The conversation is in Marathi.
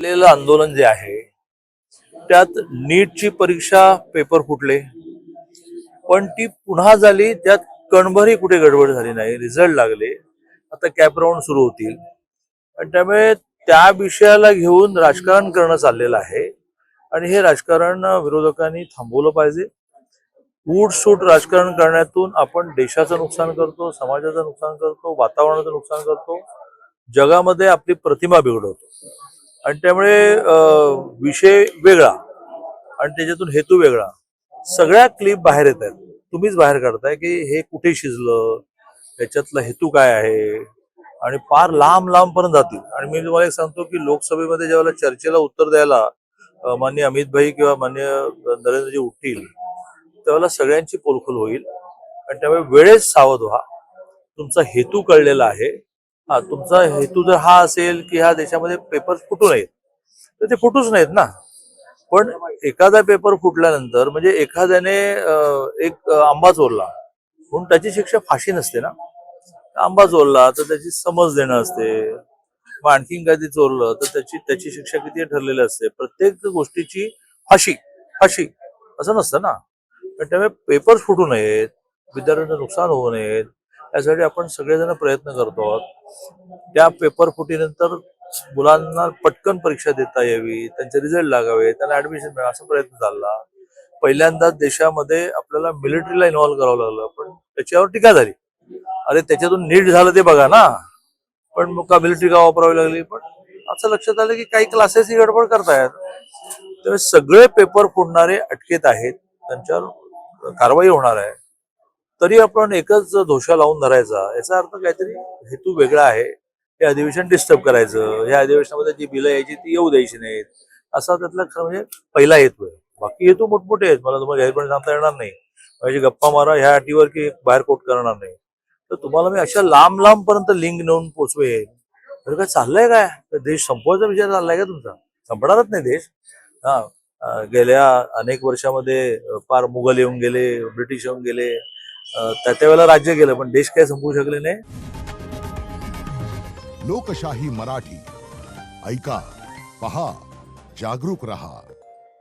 झालेलं आंदोलन जे आहे त्यात नीटची परीक्षा पेपर फुटले, पण ती पुन्हा झाली, त्यात कणभरही कुठे गडबड झाली नाही, रिझल्ट लागले. आता कॅप राऊंड सुरू होतील आणि त्यामुळे त्या विषयाला घेऊन राजकारण करणं चाललेलं आहे आणि हे राजकारण विरोधकांनी थांबवलं पाहिजे. सूट राजकारण करण्यातून आपण देशाचं नुकसान करतो, समाजाचं नुकसान करतो, वातावरणाचं नुकसान करतो, जगामध्ये आपली प्रतिमा बिघडवतो आणि त्यामुळे विषय वेगळा आणि त्याच्यातून हेतू वेगळा, सगळ्या क्लिप बाहेर येत आहेत. तुम्हीच बाहेर काढताय की हे कुठे शिजलं, त्याच्यातला हेतू काय आहे आणि फार लांब लांब पर्यंत जातील. आणि मी तुम्हाला एक सांगतो की लोकसभेमध्ये ज्यावेळेला चर्चेला उत्तर द्यायला माननीय अमित भाई किंवा माननीय नरेंद्रजी उठतील त्यावेळेला सगळ्यांची पोलखोल होईल आणि त्यामुळे वेळेस सावध व्हा. तुमचा हेतू कळलेला आहे. तुमचा हेतू जर हा असेल की ह्या देशामध्ये पेपर फुटू नयेत तर ते फुटूच नाहीत ना. पण एखादा पेपर फुटल्यानंतर म्हणजे एखाद्याने एक आंबा चोरला म्हणून त्याची शिक्षा फाशी नसते ना. आंबा चोरला तर त्याची समज देणं असते, मग आणखीन काही चोरलं तर त्याची शिक्षा किती ठरलेली असते. प्रत्येक गोष्टीची फाशी फाशी असं नसतं ना. त्यामुळे पेपर फुटू नयेत, विद्यार्थ्यांचं नुकसान होऊ नयेत यासाठी आपण सगळेजण प्रयत्न करतो आहोत. त्या पेपर फुटीनंतर मुलांना पटकन परीक्षा देता यावी, त्यांचे रिझल्ट लागावे, त्यांना ऍडमिशन मिळावं असा प्रयत्न चालला. पहिल्यांदाच देशामध्ये आपल्याला मिलिटरीला इन्व्हॉल्व्ह करावं लागलं, पण त्याच्यावर टीका झाली. अरे त्याच्यातून नीट झालं ते बघा ना, पण मग का मिलिटरी का वापरावी लागली. पण असं लक्षात आलं की काही क्लासेस ही गडबड करतायत. त्यामुळे सगळे पेपर फोडणारे अटकेत आहेत, त्यांच्यावर कारवाई होणार आहे. तरी आपण एकच दोषा लावून धरायचा याचा अर्थ काहीतरी हेतू वेगळा आहे. हे अधिवेशन डिस्टर्ब करायचं, या अधिवेशनामध्ये जी बिलं यायची ती येऊ द्यायची नाहीत, असा त्यातला म्हणजे पहिला हेतू आहे. बाकी हेतू मोठमोठे आहेत, मला तुम्हाला जाहीरपणे सांगता येणार नाही. म्हणजे गप्पा मारा ह्या अटीवर की बाहेर कोट करणार नाही. तर तुम्हाला मी अशा लांब लांब पर्यंत लिंक नेऊन पोचवेन. तर काय चाललंय काय, देश संपवायचा विचार चाललाय का तुमचा? संपणारच नाही देश. गेल्या अनेक वर्षामध्ये फार मुघल येऊन गेले, ब्रिटिश येऊन गेले, त्या वेळेला राज्य गेलं, पण देश काय संपवू शकले नाही. लोकशाही मराठी ऐका, पहा, जागरूक रहा.